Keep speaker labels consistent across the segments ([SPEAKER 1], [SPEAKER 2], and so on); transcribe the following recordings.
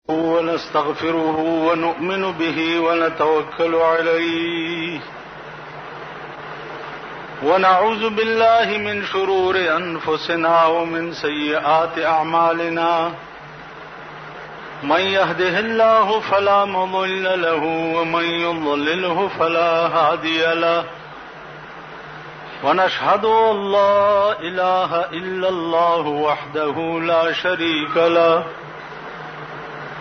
[SPEAKER 1] ونستغفره ونؤمن به ونتوكل عليه ونعوذ بالله من شرور أنفسنا ومن سيئات أعمالنا من يهده الله فلا مضل له ومن يضلله فلا هادي له ونشهد أن لا إله إلا الله وحده لا شريك له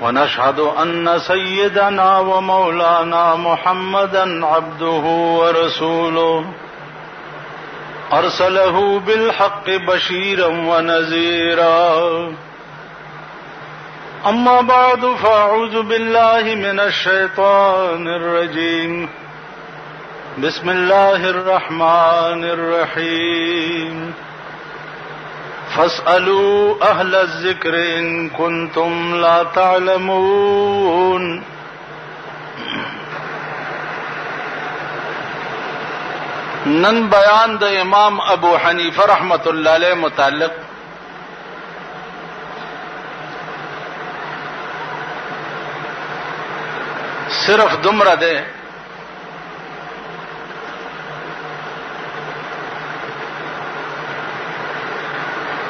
[SPEAKER 1] ونشهد أن سيدنا ومولانا محمدا عبده ورسوله أرسله بالحق بشيرا ونذيرا أما بعد فأعوذ بالله من الشيطان الرجيم بسم الله الرحمن الرحيم فاسألوا أهل الذكر إن كنتم لا تعلمون نن بیان د امام ابو حنیفه رحمت الله علیه متعلق صرف دمره ده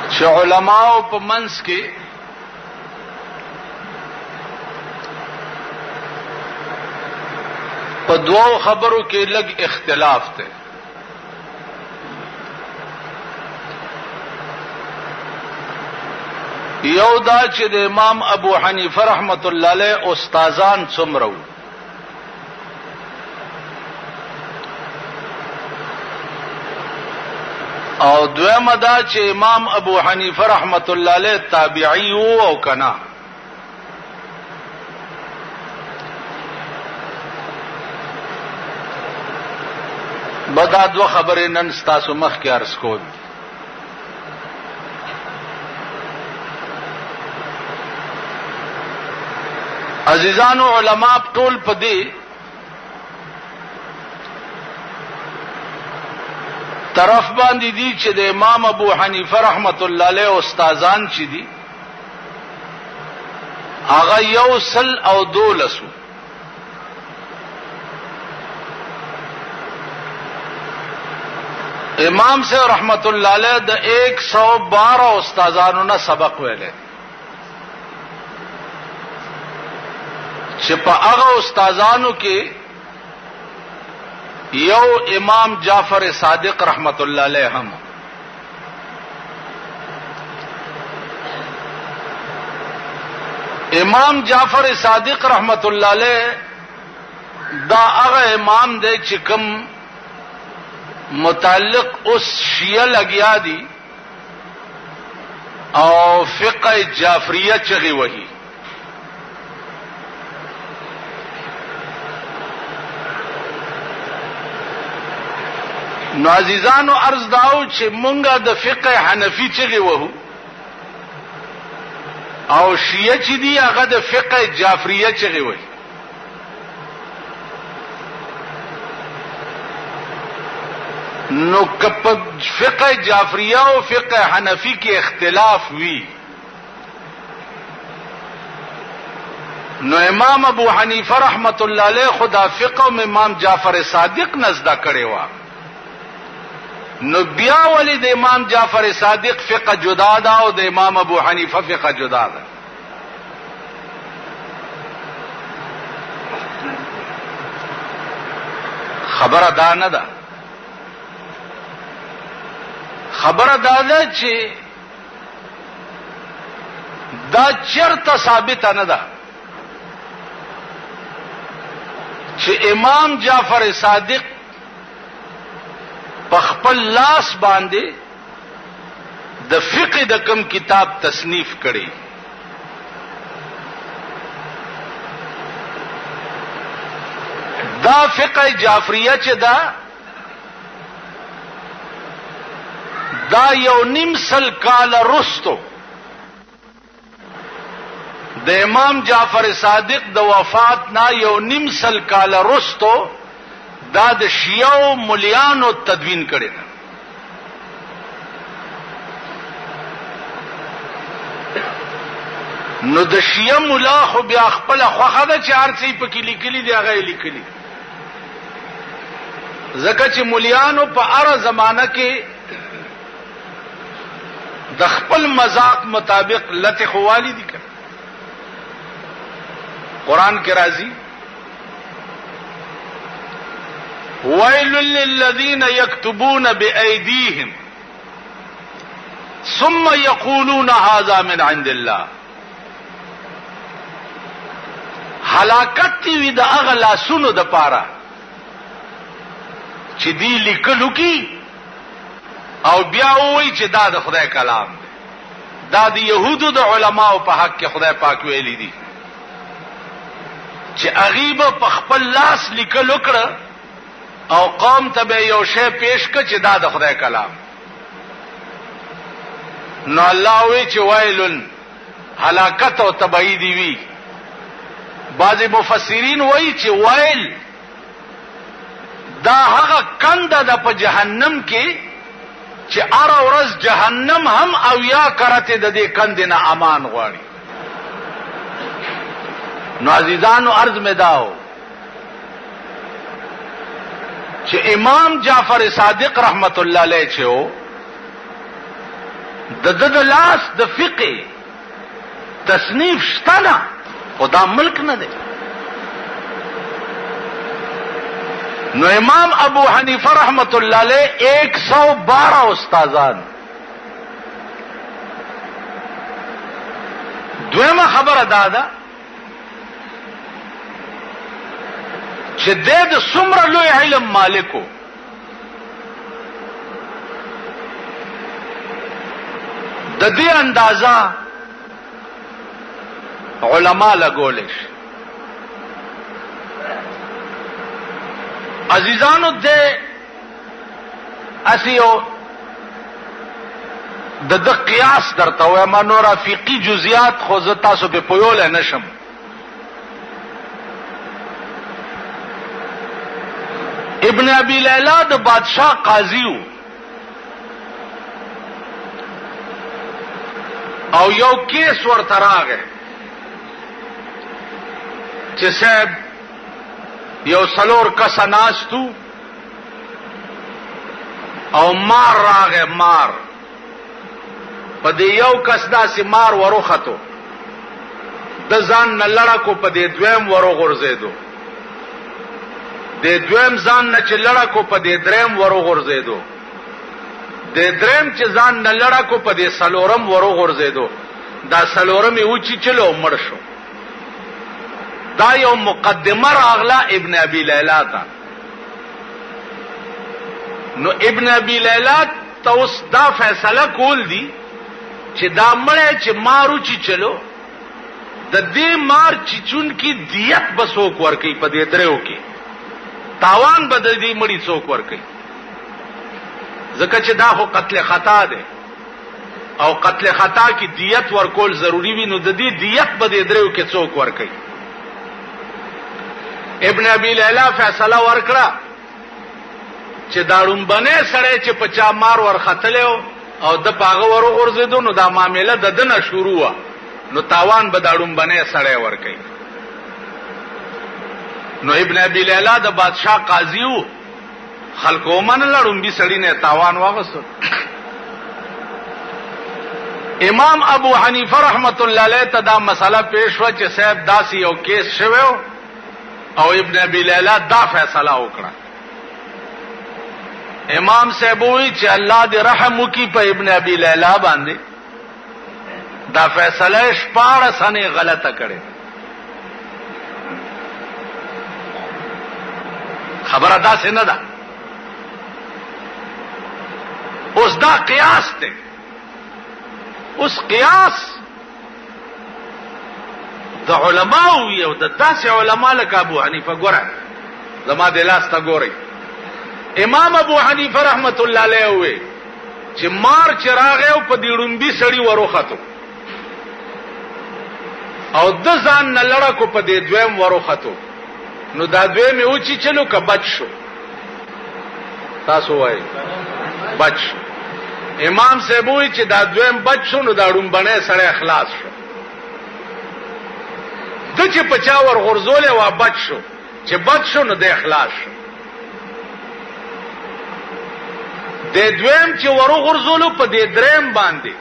[SPEAKER 1] چې علماء په منځ کې په دوو خبرو کې لږ اختلاف ده. یو دا چې د امام ابو حنیفه رحمت الله علیه استادان څومره او دویمه دا چې امام ابو حنیفه رحمت الله علیه تابعی او کنا. بدا دو خبرې نن ستاسو مخ کې عرض کوم. عزیزانو علماء ټول په دې طرف باندې دي چې د امام ابو حنیفه رحمت الله علیه استادان چې دي هغه یو سل او دولسو. امام سے رحمت الله علیه د 112 استادانو نه سبق ویلې چې په هغه استادانو کې یو امام جعفر صادق رحمت الله علیه هم. امام جعفر صادق رحمت الله علیه دا هغه امام دی چې کوم متعلق اس شیعہ لګیا دي او فقہ جعفریہ چغي وਹੀ. نو عزیزانو عرض داو چې مونږه د فقه حنفی چغي وਹੋ او شیعه چې دی هغه د فقه جعفریه چغي وਹੀ. نو کپ فقه جعفریه او فقه حنفی کې اختلاف وی نو امام ابو حنیفه رحمت الله علیه خدا فقه امام جعفر صادق نزدا کړي وا. نو بیا ولی د امام جعفر صادق فقه جدا ده او د امام ابو حنیفه فقه جدا ده. خبره دا نه ده. خبره دا ده چې دا چرته ثابت نه ده چې امام جعفر صادق په خپل لاس باندې د فقه د کوم کتاب تصنیف کړي. دا فقه جعفریه چې دا یو نیم سل کال رستو د امام جعفر صادق د وفات نا یو نیم سل کال رستو دا د شیعو مليانو تدوین کړي. نو د شیعه مولا خو بیا خپل خوخه ده چې هر څه پکې لیکلي دی هغه لیکلي ځکه چې مولیانو په هر زمانہ کې د خپل مذاق مطابق لته خوالی دي کړ قران کې راځي ويل للذين يكتبون بأيديهم ثم يقولون هذا من عند الله هلاکت وی د اغلا سونو د پاره چې دی لیکلو کی او بیا وای چې دا د خدای کلام دی دا د يهودو د علماو په حق کې خدای پاک ویلي دي چې غریب په خپل لاس لیکل وکړه او قوم ته به یو شی پیش کړ چې دا د خدای کلام نو الله وی چې وایلن هلاکت او تبعید وی بعض مفسرین وایي چې وایل دا هغه کنده د په جهنم کې چې ار ورځ جهنم هم او یا کرته د دې کندې نه امان غواړي نو عزیزانو عرض میں داو چې امام جعفر صادق رحمت الله علیه چې د لاس د فقه تصنیف شتنه خدا ملک نه دی نو امام ابو حنیفه رحمت الله علیه 112 استادان دویمه خبره دادا چې د څومره لوی علم مالکو د دې اندازا علما لګولش عزیزانو دې اسیو د قیاس درته وایم ما نور فقہی جزئیات خو زه تاسو په پویول نشم ابن ابي ليلى د بادشاہ قاضیو او یو کیس ورته راغی چې صاحب یو سلور کس ناستو او مار راغی مار په دې یو کس داسې مار وروختو د ځان نه لړکو په دې دویم ورو غورځېدو د دویم ځان نه چې لړکو په دې دریم ورو غورځېدو د دریم چې ځان نه لړکو په دې سلورم ورو غورځېدو دا سلورم یې وچی چلو مړ شو دا یو مقدمه راغله ابن ابي ليلى تا نو ابن ابي ليلى توس دا فیصله کول دي چې دا مړی چې مارو چی چلو د دې مار چیچون کی دیت بسوک ورکی په دې درو کې تاوان بد دې مړی څوک ورکی ځکه چې دا هو قتل خطا ده او قتل خطا کی دیت ورکول ضروری وي نو د دې دیت بد درو کې څوک ورکی ابن ابي ليلى فیصله ورکړه چې داړم بنه سره چې پچا مار ورختلو او د پاغه ورو غرزیدو نو دا معاملې د دنه شروع وا نو تاوان به داړم بنه سره ورکړي نو ابن ابي ليلى د بادشاہ قاضیو خلکو من لړم بي سړی نه تاوان واغسو امام ابو حنیفه رحمت الله علیه ته دا مسله پیش و چې صاحب داسې یو کیس شوو او ابن ابي ليلى دا فیصله وکړه امام صاحب وی چې الله دې رحم وکي په ابن ابي ليلى باندې دا فیصله شپاره سنه غلطه کړې خبره دا څنګه ده اوس دا قیاس دی اوس قیاس د علماء یو د داسې علما لکه ابو حنیفه ګوره زما د لاس ته ګوري امام ابو حنیفه رحمت الله علیه وی چې مار چراغ او په دیړمبي سړی وروخته او د ځان نه لړکو په دې دویم وروخته نو دا دویم یو چې چلو که بچ شو تاسو وایي بچ شو امام صاحب وی چې دا دویم بچ شو نو دا ډومبنه سره اخلاص شو د چې پچا ور غرزولې وا بچ شو چې بچ شو نو د اخلاص شو د دویم چې ورو غرزولو په دې دریم باندې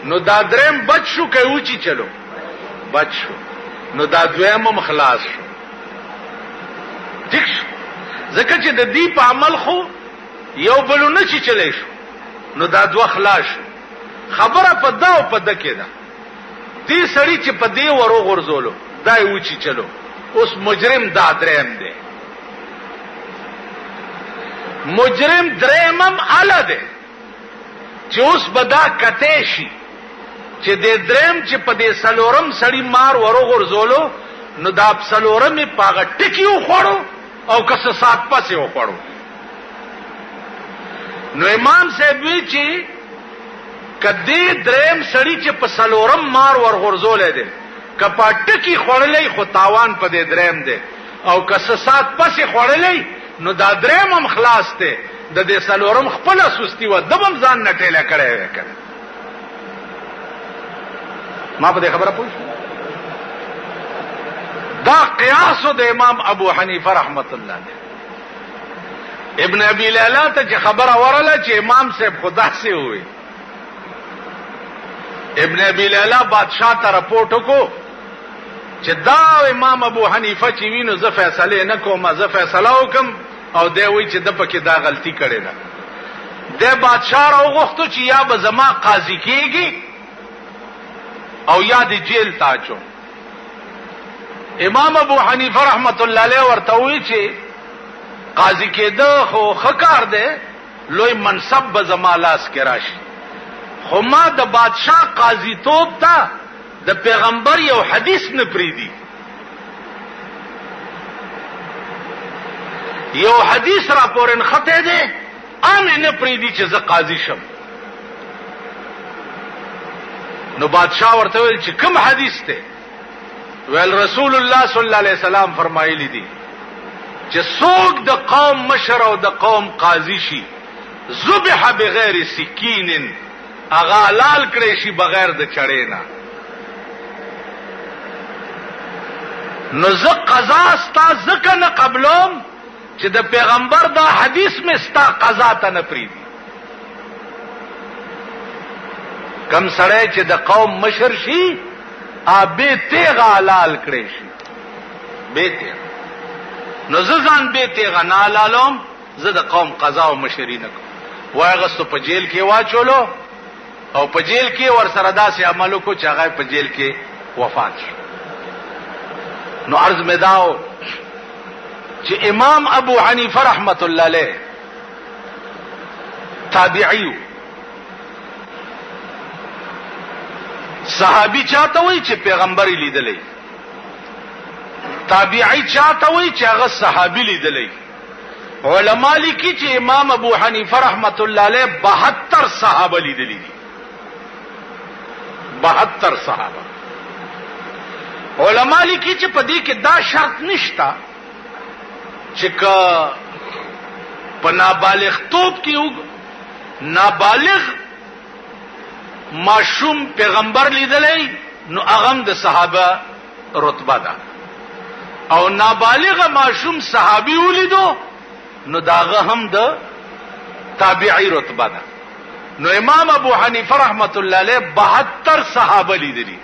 [SPEAKER 1] نو دا دریم بچ شو کوي چې چلو بچ شو نو دا دویم هم خلاص شو ٹھیک شو ځکه چې د دې په عمل خو یو بلونه چې چلې شو نو دا دوه خلاص شو خبره په دا او په د کې ده دې سړی چې په دې ورو غرزولو دا یو چې چلو اوس مجرم دا دریم دی مجرم درېمم اله ده چې اوس بدا کته شي چې د درېم چې په دې سلورم سړی مار ورو غرزولو نو دا سلورم پاغه ټکیو خوړو او کس سات پسې وخوړو نو امام صاحب وی چې کدی درېم سړی چې په سلورم مار ور غرزولې ده کپا ټکی خوړلې خو تاوان په دې درېم ده او کس سات پسې خوړلې نو دا درېم هم خلاص ته د دې سلورم خپل سستی و دبم ځان نټېله کړي وکړه ما په دې خبره پوښ دا قیاس د امام ابو حنیفه رحمت الله علیه ابن ابي ليلى ته چې خبره ورله چې امام صاحب خدا سي وي ابن ابي ليلى بادشاہ ته رپورټ وکړو چې دا امام ابو حنیفه چې وینو زه فیصله نه کوم زه فیصله وکم او دی وی چې د پکې دا غلطي کړې ده د بادشاہ راوغختو چې یا به زما قاضي کېږي او یا د جیل تاچو امام ابو حنیفه رحمت الله علیه ورته وی چې قاضي کېده خو خکار ده لوی منصب به زما لاس کې راشي خو ما د بادشاہ قاضي توپ ته د پیغمبر یو حدیث نه پریدي یو حدیث را پورن خطه ده ام نه پریدي چې زه قاضي شم نو بادشاہ ورته ویل چې کوم حدیث ته ویل رسول الله صلی الله علیه وسلم فرمایلی دي چې څوک د قوم مشر او د قوم قاضي شي ذبح بغیر سکین اغا لال کړي شي بغیر د چړې نه نو زه قضا ستا زکه نه قبلوم چې د پیغمبر دا حدیث میں ستا قضا ته نه پریدي کم سړی چې د قوم مشر شي ابه تیغه حلال کړي شي به تیغه نو ځان به تیغه نه حلالوم زه د قوم قضا او مشري نه کوم واغستو په جیل کې واچولو او په جیل کې ور سره داسې عملو کو چې هغه په جیل کې وفات شو نو عرض می داو چې امام ابو حنیفه رحمت الله علیه تابعی صحابي چاته وای چې پیغمبري لیدلې تابعی چاته وای چې هغه صحابي لیدلې علما لیکي چې امام ابو حنیفه رحمت الله علیه 72 صحابه لیدلې دي 72 صحابه علما لیکي چې په دې کې دا شرط نشتا چې په نابالغ توپ کې نابالغ معصوم پیغمبر لیدلې نو هغه د صحابه رتبه ده او نابالغ معصوم صحابي ولیدو نو داغه هم د تابعی رتبه ده نو امام ابو حنیفه رحمت الله علیه 72 صحابه لیدلي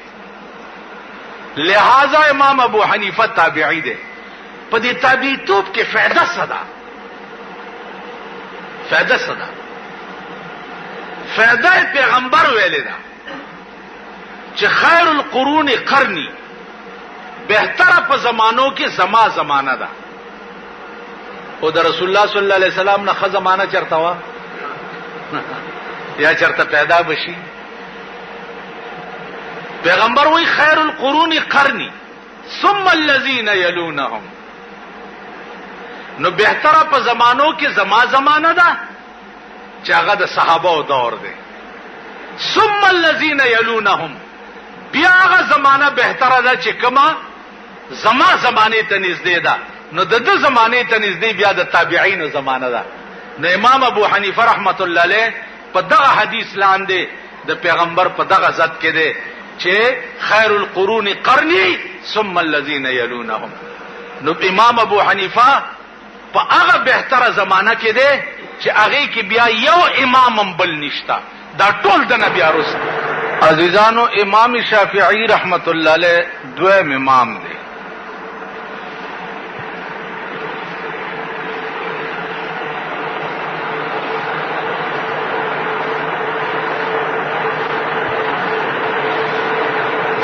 [SPEAKER 1] لہذا امام ابو حنیفه تابعی ده په دې تابعی توپ کې فائدہ صدا فائدہ پیغمبر ویلې ده چې خیر القرون قرنی بهتره په زمانو کې زمانہ ده او د رسول الله صلی الله علیه وسلم نه خ زمانہ چرته وا یا چرته پیدا بشي پیغمبر وی خیر القرون قرنی ثم الذين يلونهم نو بهتره په زمانو کې زمانہ ده چې هغه د صحابه دور دی ثم الذين يلونهم بیا هغه زمانہ بهتره ده چې کما زمانه ته نږدې ده نو د زمانه ته نږدې بیا د تابعین زمانہ ده نو امام ابو حنیفه رحمت الله علیه په دغه حدیث لاندې د پیغمبر په دغه ذات کې ده چې خیر القرون قرنی ثم الذين يلونهم. نو امام ابو حنیفه په هغه بهتره زمانہ کې دی چې هغه کې بیا یو امام بل نشتا، دا ټول د نبی ارسته. عزیزانو امام شافعی رحمت الله علیه دویم امام دی.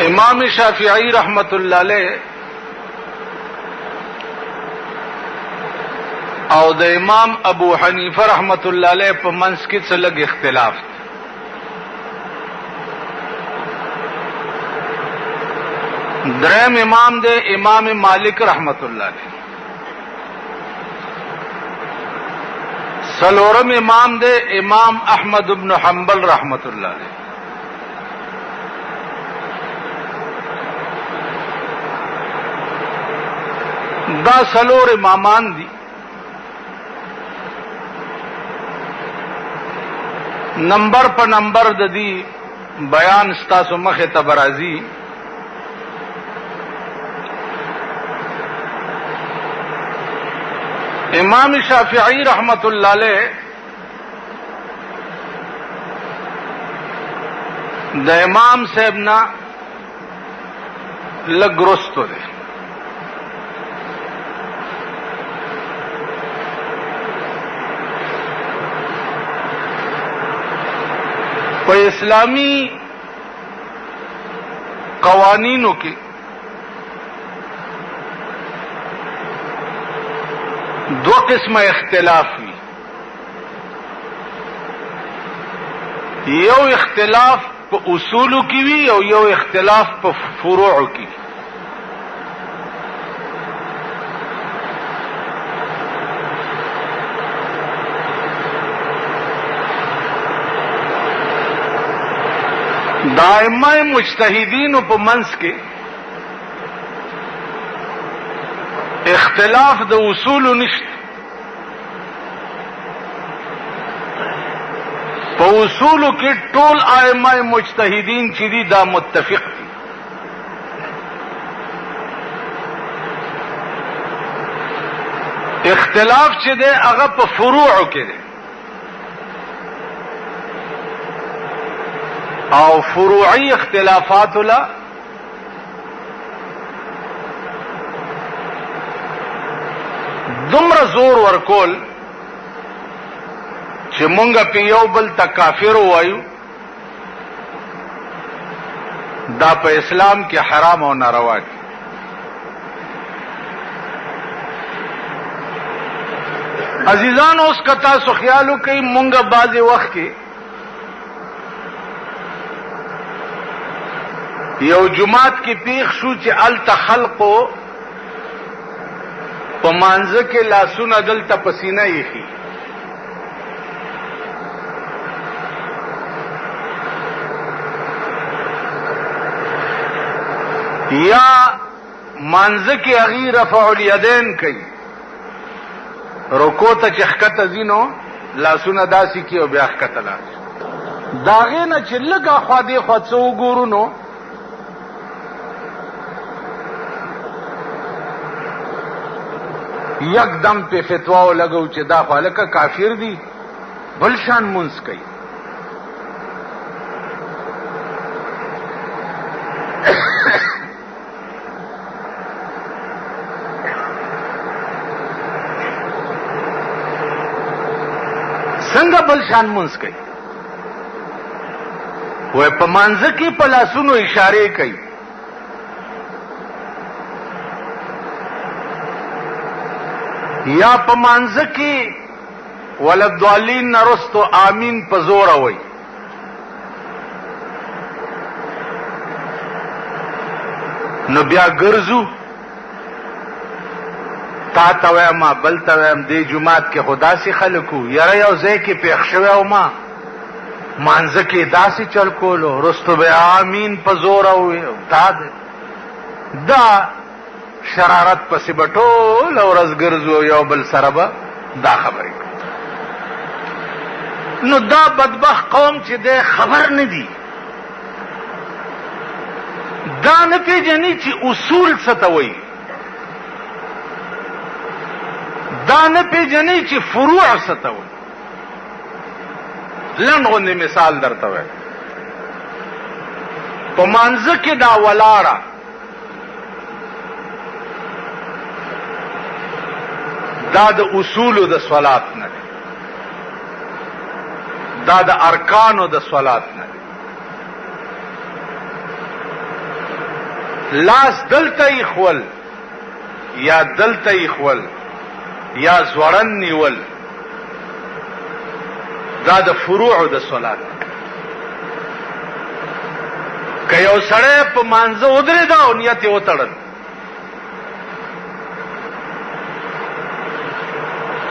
[SPEAKER 1] امام شافعی رحمت الله علیه او د امام ابو حنیفه رحمت الله علیه په منځ کې څه لږ اختلاف دی. دریم امام دے امام مالک رحمت اللہ علیہ. سلورم امام دے امام احمد بن حنبل رحمت اللہ علیہ. دا سلور امامان دی. نمبر پر نمبر د دی بیان ستاسو مخه تبرازی. امام شافعی رحمت اللہ علیہ د امام صاحب نا لگ رستو دے. په اسلامی قوانینوں کی دو قسم اختلاف ہوئی. یو اختلاف په اصولو کی وی او یو اختلاف په فروعو کی. دائمہ مجتہدین په منځ کې اختلاف د اصول نشته. په اصول کې ټول ائمه مجتهدین چې دي دا متفق دي. اختلاف چې دی هغه په فروع کې دی او فروعي اختلافات له دومره زور ورکول چې مونږه په یو بل ته کافر وایو، دا په اسلام کې حرام او ناروا دي. عزیزانو اوس که تاسو خیال وکئ مونږه بعضې وخت کې یو جماعت کې پیښ شو چې هلته خلقو په مانځه کې لاسونه دلته په سینه ایښي. یا مانځه کې هغې رفع الیدین کوي، رکوع ته چې ښکته ځي نو لاسونه داسې کي او بیا ښکته لاس. د هغې نه چې لږ اخوا دېخوا څه وګورو نو یکدم په فتوا ولګو چې دا خو هلکه کافر دي، بل شان مونځ کوي. څنګه بل شان مونځ کوي؟ وای په مانځه کې په لاسونو اشارې کوي. یا په مانځه کې ولدوالین نرستو آمین په زوره وای. نو بیا ګرځو تا ته وایم بل ته وایم دې جومات کې خو داسې خلک وو، یاره یو ځای کې پېښ شوی او ما مانځه کې داسې چل کولو، رستو به آمین په زوره ووی. دا شرارت پسې به ټوله ورځ ګرځو یو بل سره به دا خبرې کوي. نو دا بدبخت قوم چې دی خبر نه دي، دا نه پیژني چې اصول څه ته وایي، دا نه پیژني چې فروع څه ته وایي. لنډ غوندې مثال درته وایم. په مانځه کې دا ولاړه دا د اصولو د صلات نه دی، دا د ارکانو د صلات نه دی. لاس دلته ایښول یا دلته ایښول یا زوړن نیول دا د فروع د صلات. که یو سړی په مانځه ودرېده او نیت یې وتړل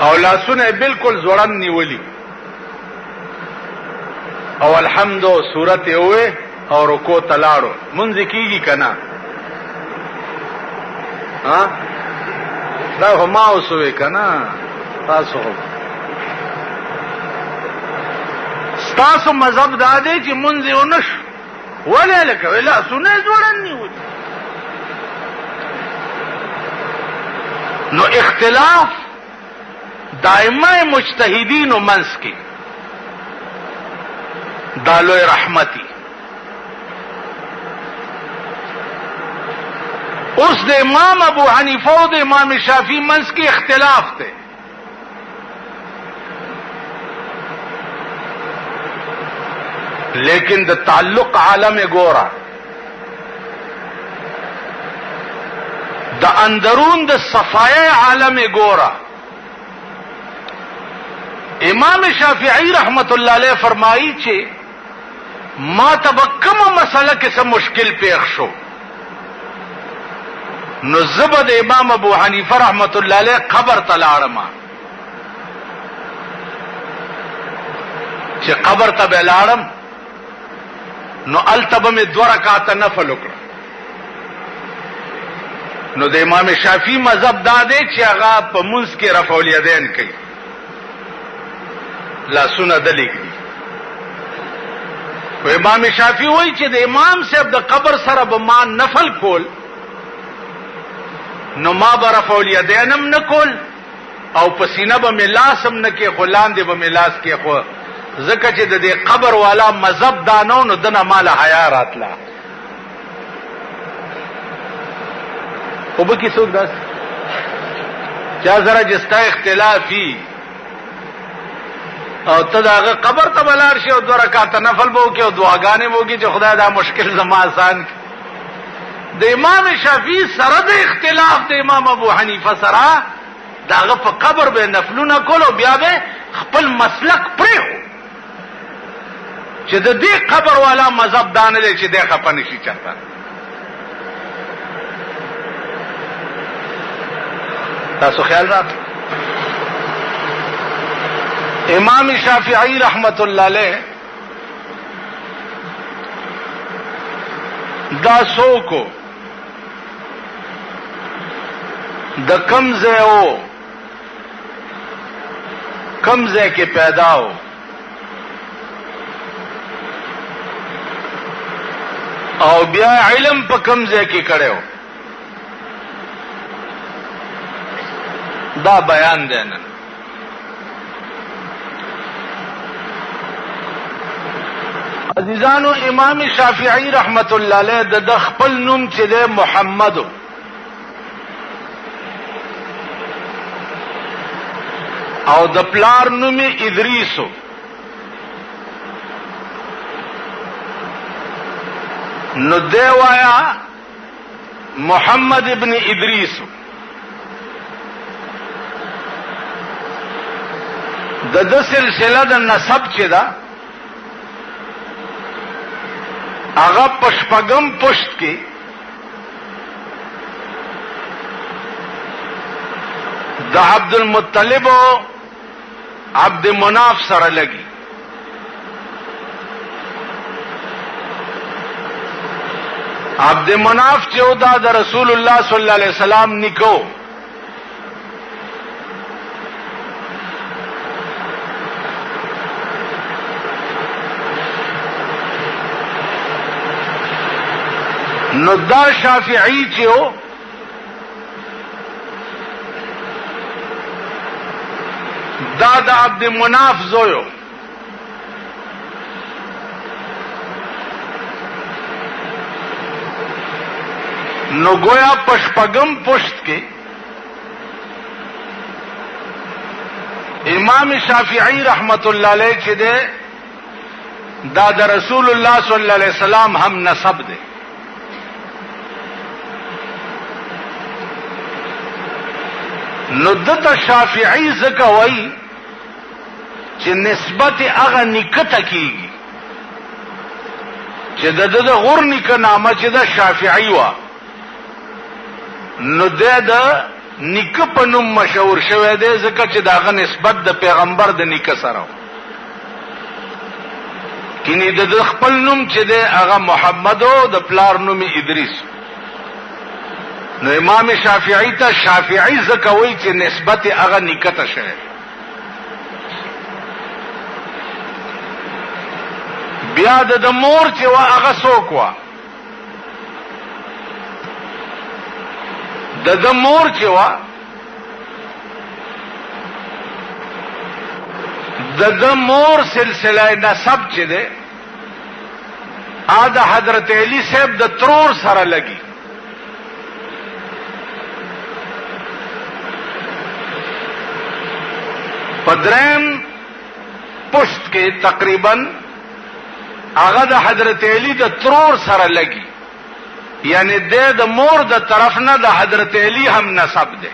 [SPEAKER 1] او لاسونه یې بالکل زوړن نیولي او الحمد او سورت یې ووې او رکوع ته لاړو، مونځ یې کېږي که نه؟ دا خو ما اوس ووې که نه؟ تاسو خو ستاسو مذهب دا دی چې مونځ یې ونه شو. ولې لکه لاسونه یې زوړن نیولي. نو اختلاف دائمه مجتهدینو منځ کې دا لوی رحمتي. اوس د امام ابو حنیفه او د امام شافعي منځ کې اختلاف دی. لیکن د تعلق عالم ګورا، د اندرون د صفای عالم ګورا. امام شافعی رحمت الله علیه فرمایي چې ما ته به کومه مسله کې څه مشکل پیښ شو نو زبد امام ابو حنیفه رحمت الله علیه قبر ته لاړم چې قبر ته به لاړم نو التبه می 2 رکعات نفل وکړ. نو د امام شافعی مذهب دا دی چې هغه په منځ کې رفع الیدین کوي، لاسونه دلیږي. و امام شافعی وایي چې د امام صاحب د قبر سره به ما نفل کول نو ما به رفع الیدین هم نه کول او په سینه به مې لاس هم نه کې خو لاندې به مې لاس کې خو ځکه چې د دې قبر والا مذهب دانو نو دنه مال حیا راتله. خو به کې څوک داس چا سره جستا اختلافي او ته داغه قبر ته بلار شي او 2 رکعات نفل به وکي او دعاګانې به وکي چې خدای دا مشکل زما آسان کړي. د امام شافعي سره د اختلاف د امام ابو حنیفه سره داغه په قبر به نفلونه کول او بیا به خپل مسلک پرېو چې د دې قبر والا مذهب دانه دی چې د خپه نشي چرته. تاسو خیال راځي امام شافعی رحمت الله علیه دا سوکو د کمزه او کمزه کې پیدا ہو او بیا علم په کمزه کې کړو دا بیان دی نن. عزیزانو امام شافعی رحمت الله علیه د خپل نوم چې دی محمد او د پلار نوم ادریس نو دی وایا محمد ابن ادریس. د سلسله د نسب چې دا هغه پشپغم پشت کې د عبد المطلب او عبد مناف سره لګي. عبد مناف چې دا د رسول الله صلی الله علیه وسلم نکو نو دا شافعی چې و دا د عبد مناف زویو نو گویا پشپگم پشت کے امام شافعی رحمت اللہ علیہ چھ دے دا دا رسول اللہ صلی اللہ علیہ وسلم ہم نسب دے نو دتا شافعی زکا وئی چھ نسبت اغا نکتا کیگی چھ دا غور نکا ناما چھ دا شافعی وا نو دا نیکه په نوم مشهور شوی دی ځکه چې داغه نسبت د پیغمبر د نیکه سره کینی د خپل نوم چې دی هغه محمد او د پلار نوم ادریس نو امام شافعی ته شافعی ځکه وایي چې نسبت هغه نیکه ته شوی بیا د مور چې وا هغه څوک وا د مور چې وا د مور سلسله نسب چې ده دا حضرت علی صاحب د ترور سره لګي پدرم پشت کې تقریبا هغه د حضرت علی د ترور سره لګي یعنی د مور د طرف نه د حضرت علی هم نسب ده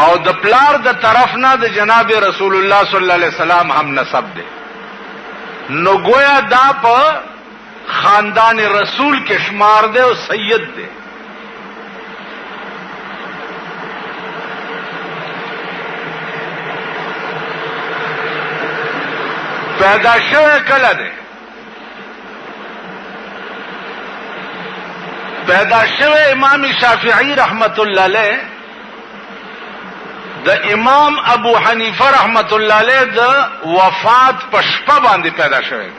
[SPEAKER 1] او د پلار د طرف نه د جناب رسول الله صلی الله علیه وسلم هم نسب ده نو گویا دا په خاندان رسول کې شمار ده او سید ده پیدا شوه کله ده پیدا شوه امام شافعی رحمت اللہ علیہ د امام ابو حنیفه رحمت اللہ علیہ د وفات پشپا باندې پیدا شوه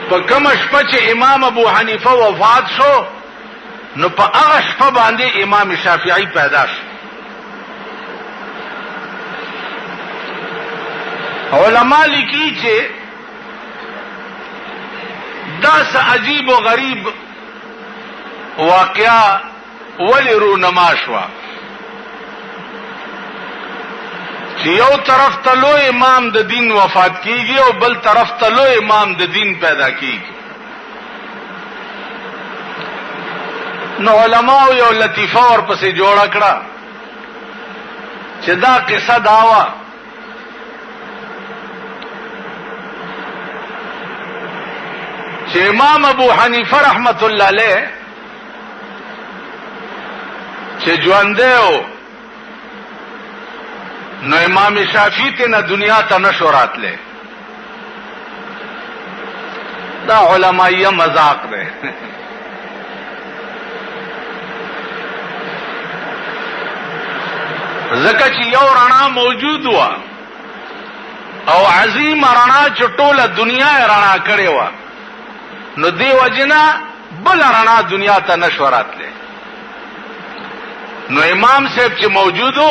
[SPEAKER 1] په کوم شپه چې امام ابو حنیفه وفات شو نو په هغه شپه باندې امام شافعی پیدا شو علماء لیکي چې دا سا عجیب و غریب واقعہ ولی رونما شوا چې یو طرف ته لوی امام د دین وفات کیږي او بل طرف ته لوی امام د دین پیدا کیږي نو علماء یو لطیفه ورپسې جوړه کړه چې دا قصه داوا چې امام ابو حنیفه رحمت الله علیه چې ژوند دی نو امام شافعی ته نه دنیا ته نشو راتله دا علماء مذاق دی ځکه چې یو رڼا موجود و او عظیم رڼا چې ټوله دنیا رڼا کړې و نو دی وجنا بل رڼا دنیا ته نشو راتله نو امام صاحب چې موجودو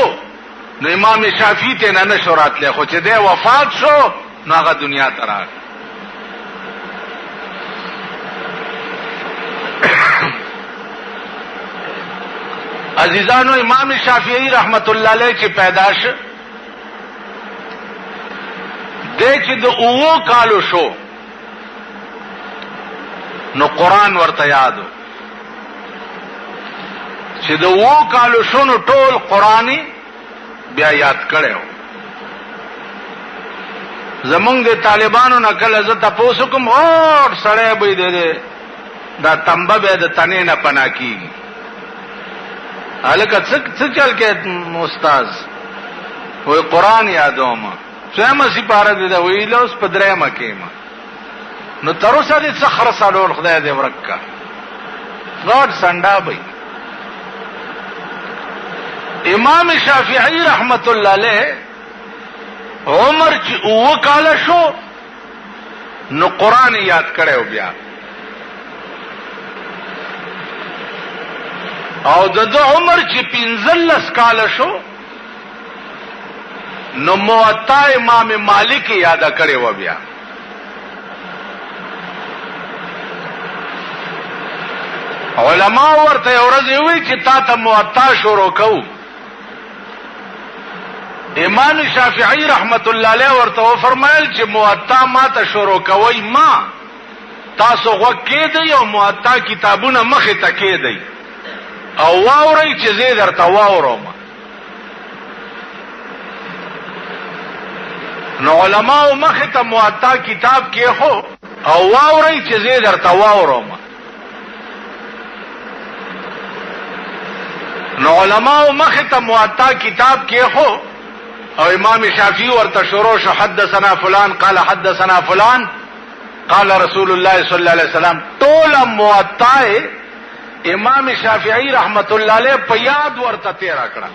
[SPEAKER 1] نو امام شافعی ته نه نشو راتله خو چې دی وفات شو نو هغه دنیا ته راغی عزیزانو امام شافعی رحمت الله علیه چې پیدا شو د چې د اوو کالو شو نو قرآن ورته یادو چې د اوو کالو شو نو ټول قرآنی بیا یاد کړو زمونږ د طالبانو نه کله زه تاسو کوم اور سړی به دې دا تنبه به د تنې نه پنا کیږي الکه څه چل کې استاد وې قرآن یادوم څه سي پاره دې ویل اوس پدره مکه ما نو تر اوسه دې څخر سالول خدای دې ورکا غاډ سنډا بې امام شافعی رحمت الله علیه عمر چې او کال شو نو قرآن یاد کړو بیا او د عمر چې 15 کال شو نو موطا امام مالک یاد کړو بیا علماء ورته ورځ وی چې تا ته موطا شروع کو امام شافعی رحمت الله علیه ورته فرمایل چې موطا ما ته شروع کوي ما تاسو وکې دی او موطا کتابونه مخه تکې دی او واوري چې زه درته واورم نو علماء مخه ته موطا کتاب کې هو او واوري چې زه درته واورم نو علماء مخه ته موطا کتاب کې هو او امام شافعی ورته شروع شو حدثنا فلان قال حدثنا فلان قال رسول الله صلی الله علیه وسلم طول موطا امام شافعی رحمت الله علیه په یاد ورته تیرا کړه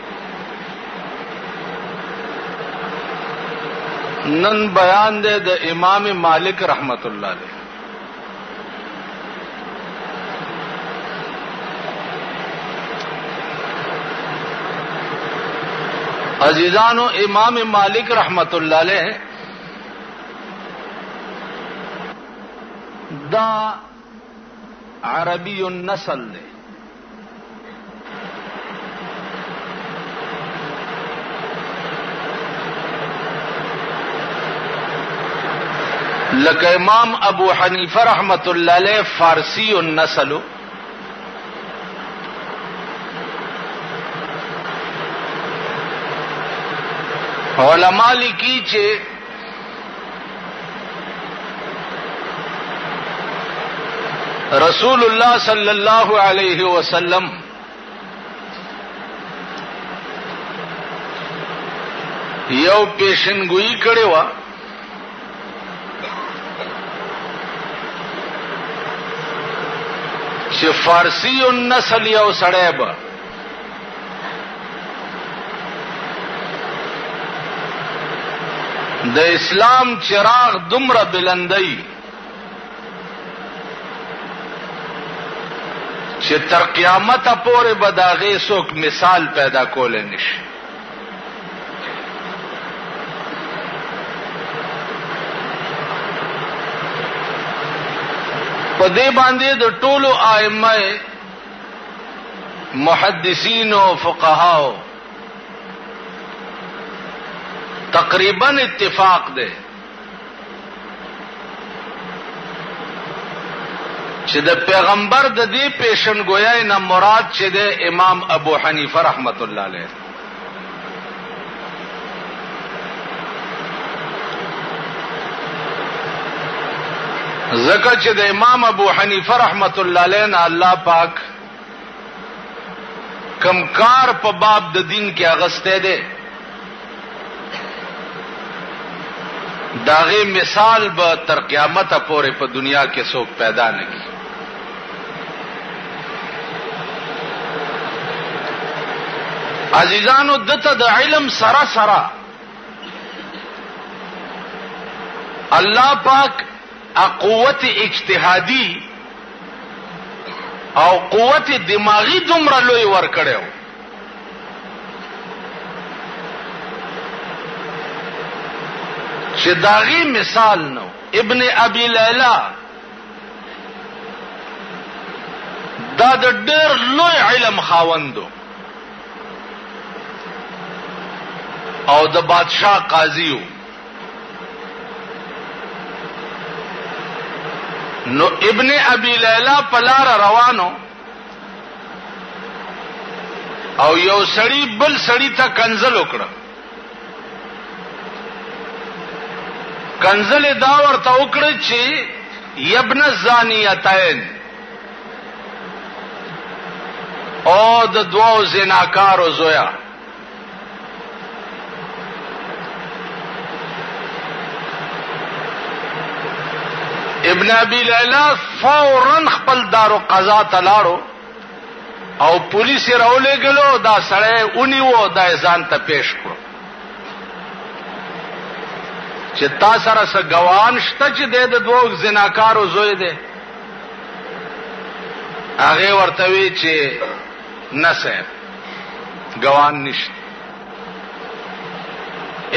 [SPEAKER 1] نن بیان دی د امام مالک رحمت الله علیه عزیزانو امام مالک رحمت اللہ علیہ دا عربی النسل دے لکہ امام ابو حنیفہ رحمت اللہ علیہ فارسی النسل علماء لیکي چې رسول الله صلی الله علیه وسلم یو پیشنګوئی کړي وا چې فارسی النسل یو سړی به د اسلام چراغ دومره بلندی چې تر قیامت پورې به د هغې څوک مثال پیدا کولی نشي په دې باندې د ټولو ائمه محدثین او فقهاو تقریبا اتفاق ده چې د پیغمبر د دې پیشنګویۍ نه مراد چې ده امام ابو حنیفه رحمت الله علیه ځکه چې د امام ابو حنیفه رحمت الله علیه نه الله پاک کم کار په باب د دین کې اغسته ده داغه مثال به تر قیامت پورې په دنیا کې څوک پیدا نه کی عزیزانو دته د علم سره سره الله پاک قوت اجتهادی او قوت دماغی دومره لوی ور کړو چې داغي مثال نو ابن ابي ليلى دا د ډېر لوی علم خاوندو او د بادشاہ قاضیو نو ابن ابي ليلى په لار روانو او یو سړی بل سړی ته کنزل وکړه کنزل دا ورته وکړه چې ابن الزانیتین او د دوو زناکارو زویا ابن ابي ليلى فورا خپل دارو قضا تلاړو او پولیس راولېګلو دا سړی اونیو دا ځان ته پیش کړو چې تا سره څه ګوان شته چې د دوه زناکارو زوی دی؟ هغه ورته وی چې نه صاحب ګوان نشته.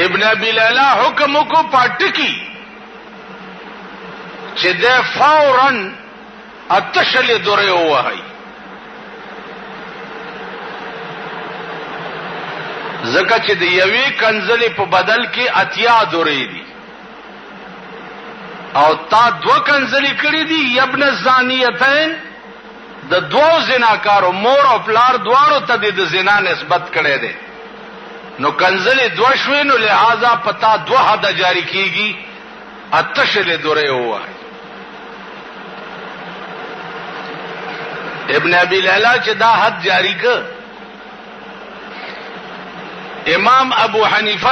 [SPEAKER 1] ابن ابي ليلى حکم کو پټکی چې د فورن اتشل دوره وهي، زکه چې د یوې کنزلې په بدل کې اتیا دورې دي او تا دو کنزلې کړې دي. ابن الزانیتین د دوو زناکارو مور او پلار دواړو ته د زنا نسبت کړي دي، نو کنزلې دو شوي، نو لہذا پتا دو حد جاری کیږي، اتشل دوره وهي. ابن ابي ليلى چې دا حد جاری ک، امام ابو حنیفه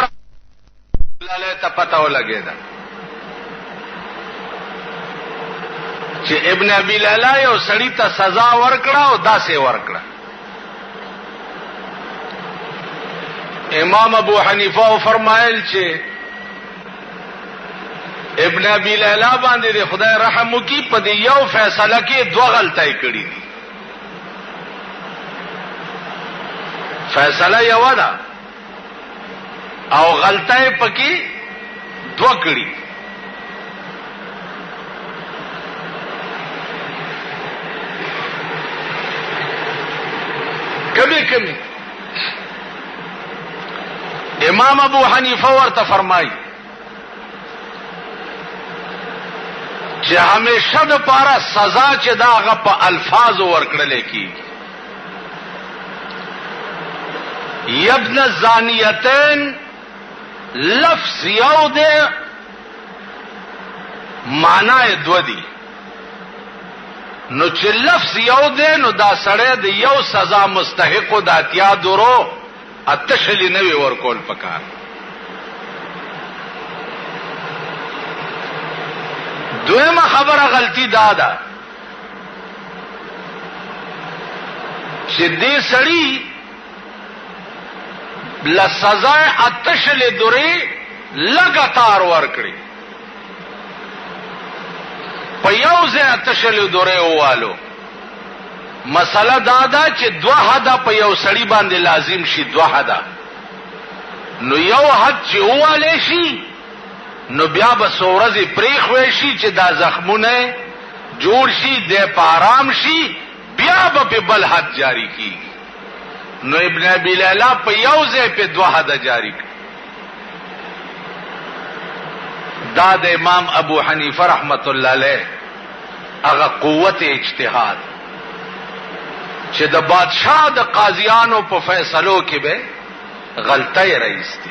[SPEAKER 1] لاله ته پتا ولګیدا چې ابن ابي ليلى یو سړی ته سزا ورکړه او داسې ورکړه. امام ابو حنیفه فرمایل چې ابن ابي ليلى باندې د خدای رحم وکي، په دې یو فیصله کې دوه غلطۍ کړې دي. فیصله یو ده او غلطۍ پکې دوه کړي. کمی امام ابو حنیفه ورته فرمایي چې همیشه د پاره سزا چې دا هغه په الفاظ ورکړل کیږي. ابن الزانیتین لفظ یو دی، معنی دو دی. نو چې لفظ یو دی نو دا سړی د یو سزا مستحق د اتیا درو اتشلی نوی ورکول پکار. دویمه خبره غلطی دا ده چې دې سړی لسزا اتشل دوری لګاتار ورکړي، په یو ځای اتشل دوری ووالو. مسله دا ده چې دوه حدا په یو سړی باندې لازم شي، دوه حدا. نو یو حد چې ووالی شي نو بیا به سورزی پریخ وی شي چې دا زخمونه جوړ شي، د پارام شي، بیا به په بل حد جاری کیږي. نو ابن ابي ليلى په یو ځای په دوه حد جاری کړ. دا د امام ابو حنیفه رحمت الله علیه هغه قوت اجتهاد چې د بادشاہ د قاضیانو په فیصلو کې به غلطۍ راځي.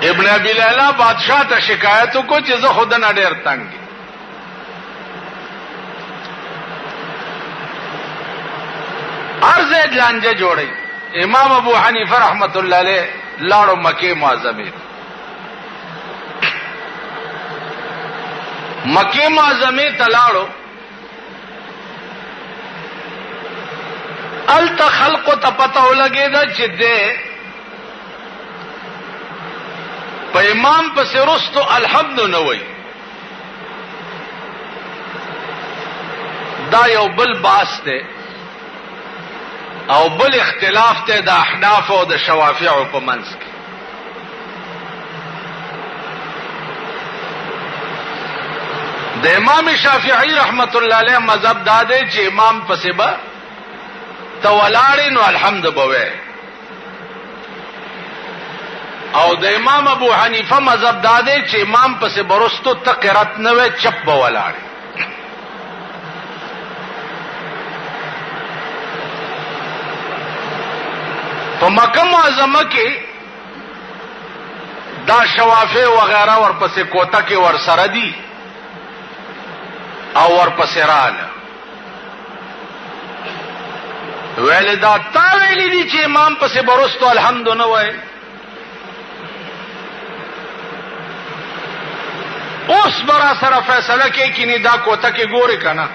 [SPEAKER 1] ابن ابي ليلى بادشاہ ته شکایت وکړ چې زه خود نه ډېر تنګ ارزه لانجه جوړي. امام ابو حنیفه رحمت الله علیه لاړو مکه معظمه. مکه معظمه تلاړو، الت خلق ته پته ولګیدا چې دې په امام پسې رستو الحمد نه وای. دا یو بل باس ته او بل اختلاف ته د احناف او د شوافع په منځ کې. د امام شافعی رحمت الله علیه مذهب دا دی چې امام پسې به تولاړي نو الحمد بوي، او د امام ابو حنیفه مذهب دا دی چې امام پسې برستو تقرات نه وي، چپ بولاړي. په مکه معظمه کې دا شوافع وغیرہ ورپسې کوټه کې ورسره دي او ورپسې رااله. ویل دا تا ویلی دي چې امام پسې برستو الحمد نه وای. اوس برا سره فیصله کې کینی دا کوټه کې ګوري کنه.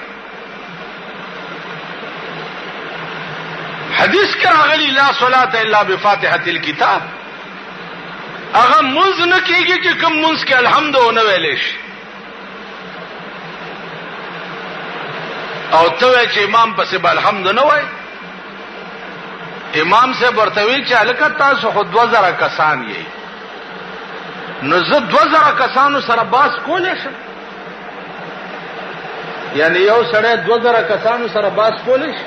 [SPEAKER 1] حدیث کې راغلی لا صلاة الا بفاتحة الكتاب، هغه منځ نه کېږي چې کوم منځ کې الحمد ونه ویلې شي او ته وایې چې امام پسې به الحمد نه وایي. امام صاحب ورته وی چې هلکه تاسو خو 2000 کسان یې، نو زه 2000 کسانو سره باس کولی شم؟ یعنی یو سړی 2000 کسانو سره باس کولی شي؟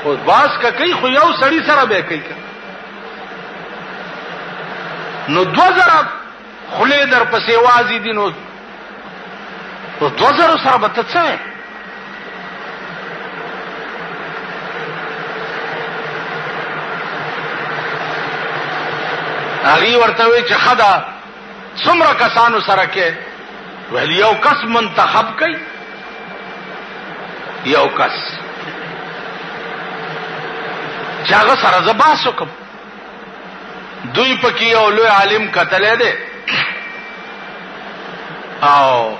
[SPEAKER 1] خو باس که کوي خو یو سړي سره به کوي. نو 2000 خولې در پسې وازي دي، نو 2000 سره به ته څه؟ هغه ورته وی چې خدا څومره کسانو سره کې؟ ویل یو کس منتخب کړي، یو کس چې هغه سره زه بحث وکړم. دوی پکې یو لوی عالم کتلی دی او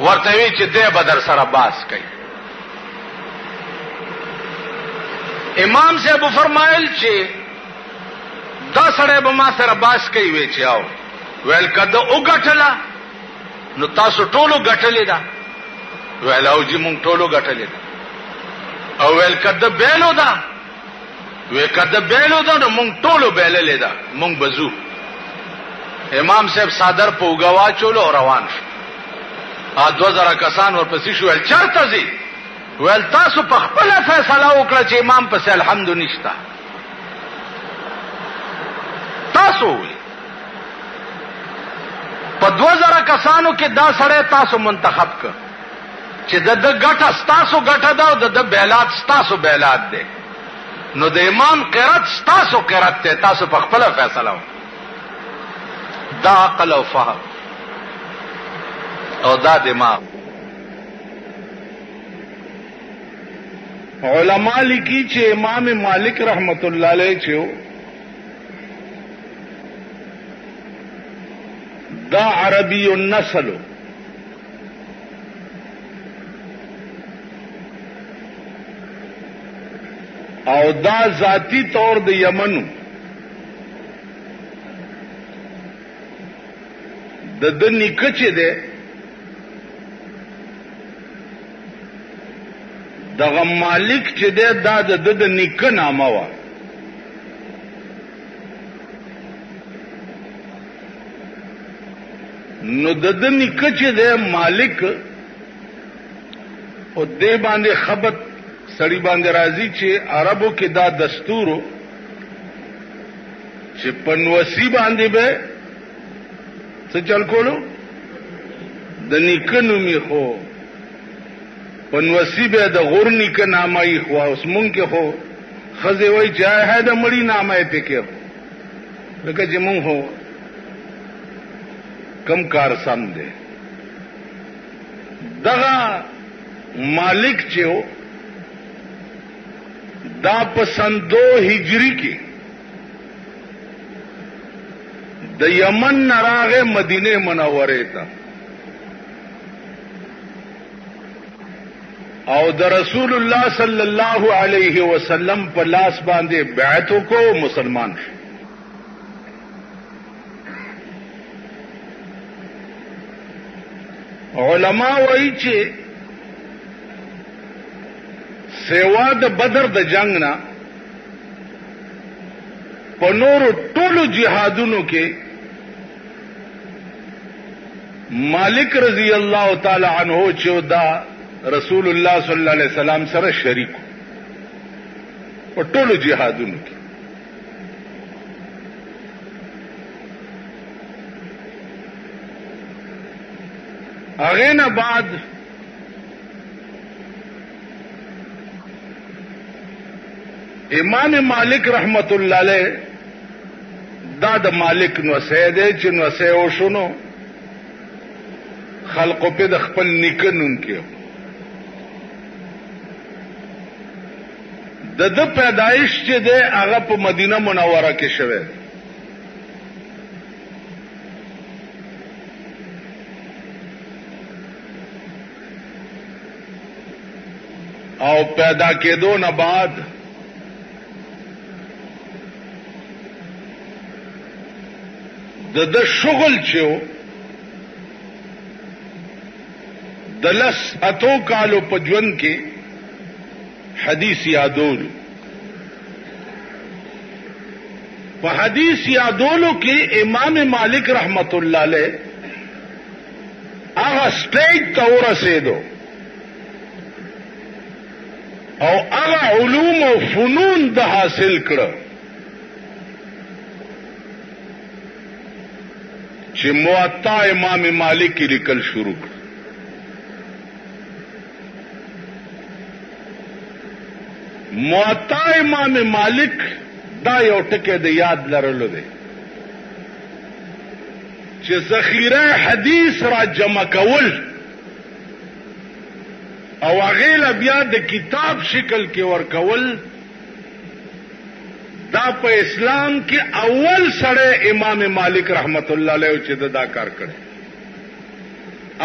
[SPEAKER 1] ورته وی چې دی به در سره بحث کوي. امام صاحب فرمایل چې دا سړی به ما سره باس کوي. وی چې آو ویل کده وګټله نو تاسو ټولو ګټلې ده؟ ویل او جی مونږ ټولو ګټلې ده. او ویل کده بیلو ده؟ وی کده بیلو ده نو مونږ ټولو بیللې ده، مونږ بزو. امام صاحب صادر په وګوا چولو او روان شو. 2000 کسان ورپسې شو. ویل چرته ځي؟ ویل تاسو په خپل فیصله وکړه چې امام پسې الحمد نشته. تاسو وی په 2000 کسانو کې دا سړی تاسو منتخب کړ چې د ګټه ستاسو ګټه ده او د بیلات ستاسو بیلات ده، نو د امام قرات ستاسو قرات ده. تاسو په خپل فیصله وکړه. دا عقل او فهم او دا دماغ. علماء لیکي چې امام مالک رحمت الله علیه چې دا عربی النسل او دا ذاتی طور د یمنو د نیکه چې ده دغه مالک چې ده دا د نیکه نامه وه. نو د نیکه چې ده مالک او دې باندې خبط سړی باندې راځي چې عربو کې دا دستورو چې پنوسی باندې به څه چل کولو د نیکه نومي خو پنوسی به د غور نیکه نامه خو اوس مونږ کې خو خزه وای چې هه د مړی نامه یې پکې لکه چې مونږ هو کم کار سم دی. دغه مالک چې دا په سن 2 هجری کې د یمن نراغه مدینه منوره ته او د رسول الله صلی الله علیه وسلم په لاس باندې بیعت وکړو، مسلمان شو. علماء وایي چې سیوا د بدر د جنگ نه په نورو ټولو جهادونو کې مالک رضی الله تعالی عنہ چې دا رسول الله صلی الله علیه وسلم سره شریک په ټولو جهادونو کې. هغه نه بعد امام مالک رحمت الله علیه دا د مالک نو سیده چې نو سه او شنو خلقو په د خپل نیکنون کې د پیدایش چې ده هغه په مدینه منوره کې شوه. او پیدا کېدو نه بعد د شغل چو دلس اتو کالو پجون کے حدیث یادول په حدیث یادولو کې امام مالک رحمت الله علیه هغه سټیج ته ورسېدو او هغه علوم او فنون د حاصل کړه چې موطا امام مالک کې لیکل شروع کړ. موطا امام مالک دا یو ټکی د یاد لرلو دی چې ذخیره حدیث را جمع کول او هغه بیا د کتاب شکل کې ورکول دا په اسلام کې اول سره امام مالک رحمت الله علیه چې دا کار کړي.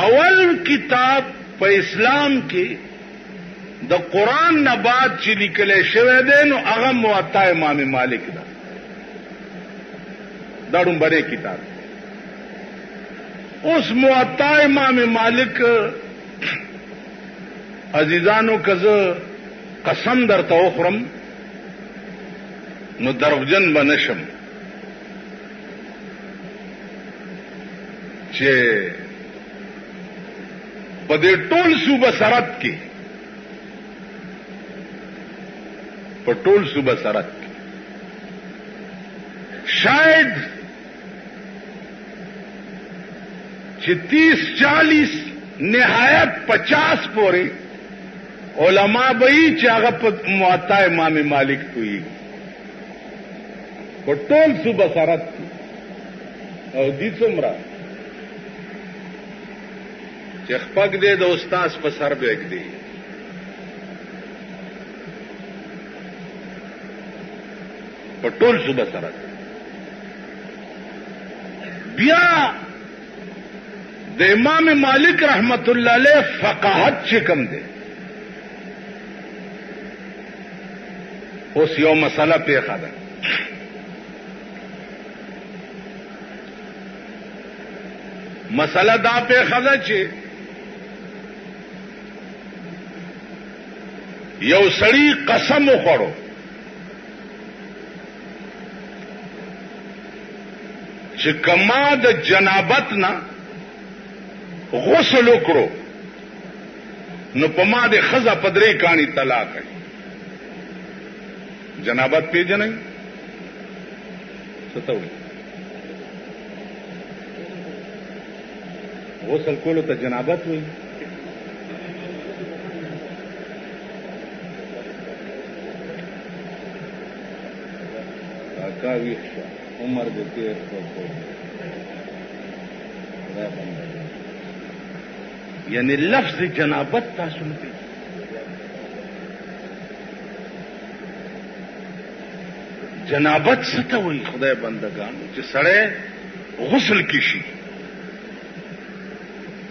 [SPEAKER 1] اول کتاب په اسلام کې د قران نه بعد چې لیکل شوی دی نو هغه موطا امام مالک دا ډومبره کتاب. اوس موطا امام مالک عزیزانو کزه قسم درته وخورم نو دروغجن بنشم چې په دې ټول صوبه سرحد کې په ټول صوبه سرحد کې شاید چې 30-40 نهایت 50 پورې علما به چې هغه په موطا امام مالک کوي په ټول صوبه سرحد کې او دې څومره چې خپګ دې د استاد په سر بیگ دی په ټول صوبه سرحد. بیا د امام مالک رحمت الله علیه فقاهت چې کوم دی اوس یو مسله پیښه ده. مسله دا پیښه ده چې یو سړی قسم وخوړو چې کما د جنابت نه غسل وکړو نو په ما د خزه پدری کانی طلاق ہے. جنابت پیژنئ څه ته وایي؟ غسل کولو ته جنابت وایي. کاکا ویښ شو عمر دې تېر شو یعنی لفظ جنابت تاسو نه پیژنئ. جنابت څه ته وایي خدای بندگانو چې سړی غسل کې شي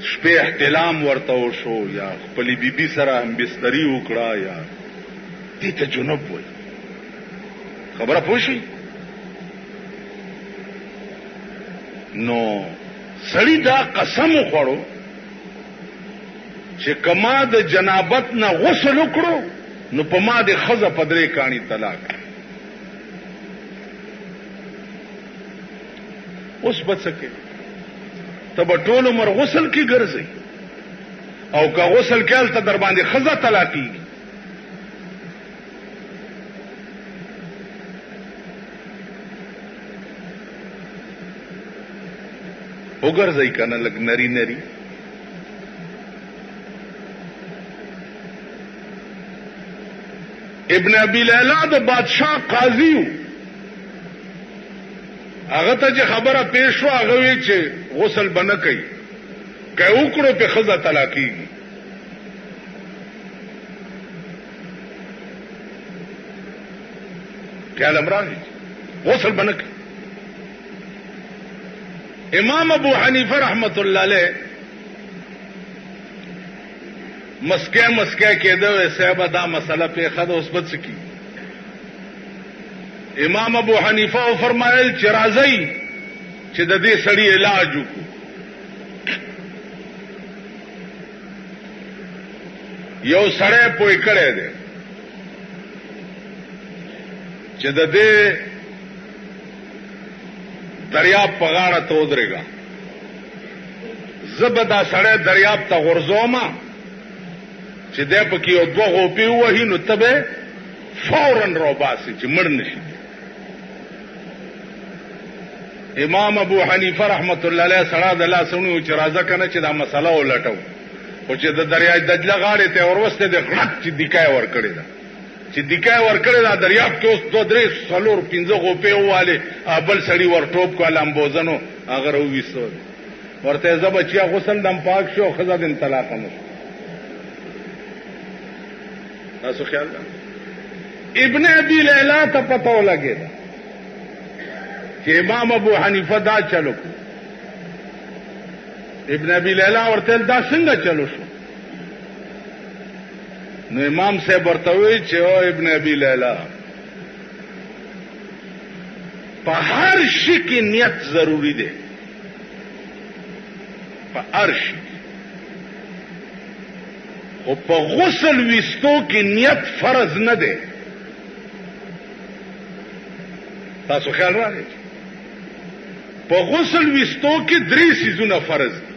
[SPEAKER 1] شپې احتلام ورته وشو یا خپلې بیبي سره هم بستري وکړه یا دې ته جنوب وایي. خبره پوه شئ؟ نو سړی دا قسم وخوړو چې کما د جنابت نه غسل وکړو نو په ما د ښځه په درې کاڼي طلاق. اوس به څه کوې؟ ته به ټول عمر غسل کې ګرځئ او که غسل کې هلته در باندې ښځه طلاقېږي. وګرځئ که نه لږ نري نري. ابن ابي ليلى د بادشاہ قاضي و هغه ته چې خبره پیښ شو هغه وی چې غسل بنه کوي که وکړو په خزه طلاقېږي. خیال امراض غسل بنه کوي. امام ابو حنیفه رحمت الله علیه مسکه مسکه کېده وې صاحب دا مسله پیښه ده اوس به څه کیږي؟ امام ابو حنیفه فرمایل چې راځئ چې د دې سړي علاج وکړو. یو سړی پوی کړی دی چې د دې دریاب په غاړه ته ودرېږه، زه به دا سړی دریاب ته غورځومه چې دی پکې یو 2 غوپې ووهي نو ته به فوراً راوباسې چې مړ نه شي. امام ابو حنیفه رحمت الله علیه سړی د لاس ونیو چې راځه که نه چې دا مسله ولټو، خو چې د دریای دجله غاړې ته وروستی دی غړک چې دیکای ورکړې ده، چې دیکای ورکړې ده دریاب کې اوس 2 3 4 5 غوپې ووالې، بل سړي ور ټوپ کړه لامبوزنو هغه راوویستو، ورته یې زه بچیا غسل دم پاک شو او ښځه دې طلاقه نه شو. تاسو خیال ده ابن ابي ليلى ته پته ولګېده چې امام ابو حنیفه دا چلو کو. ابن ابي ليلى ورته دا څنګه چلو شو؟ نو امام صاحب ورته وی چې او ابن ابي ليلى په هر شي کې نیت ضروری دی، په هر شي، خو په غسل ویستو کې نیت فرض نه دی. تاسو خیال راغی په غسل ویستو کې 3 سیزونه فرض دي،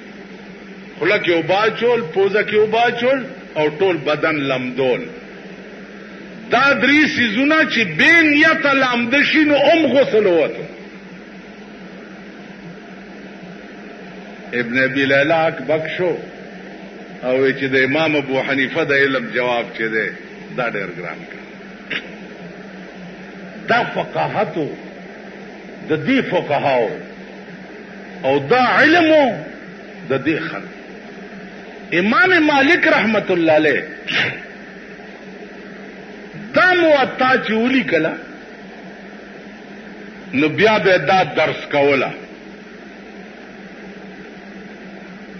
[SPEAKER 1] خوله کې اوبه اچول، پوزه کې اوبه اچول او ټول بدن لمدول. دا 3 سیزونه چې بے نیت لامده شي نو غسل وته. ابن ابي ليلى اکبک شو او چې د امام ابو حنیفه د علم جواب چې ده دا ډېر ګران کړ. دا فقاهتو د دې فقهاو او دا علمو د دې خلک. امام مالک رحمت الله علیه دا موطا چې ولي کله نو بیا به دا درس کوله،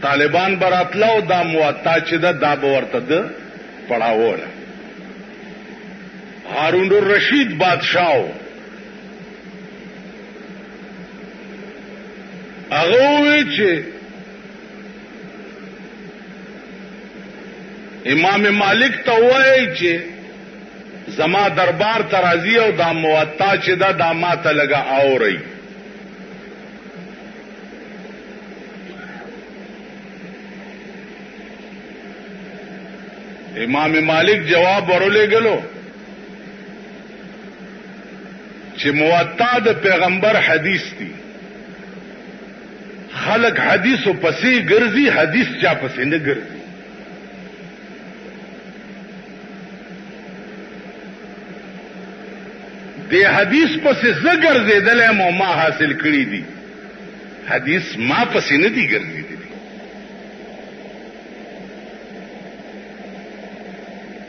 [SPEAKER 1] طالبان براتلو دا موطا چې دا به ورته د پڑھاوله. هارون الرشید بادشاہ هغه وی چې امام مالک ته وایي چې زما دربار ته راځي او دا موطا چې دا ماته لګا اوري. امام مالک جواب ورولېږلو چې موطا د پیغمبر حدیث دی، خلق حدیثو پسې ګرځي، حدیث چا پسې نه ګرځي. دې حدیث پسې زه ګرځېدلم او ما حاصل کړی دي، حدیث ما پسې نه دی ګرځېدلی.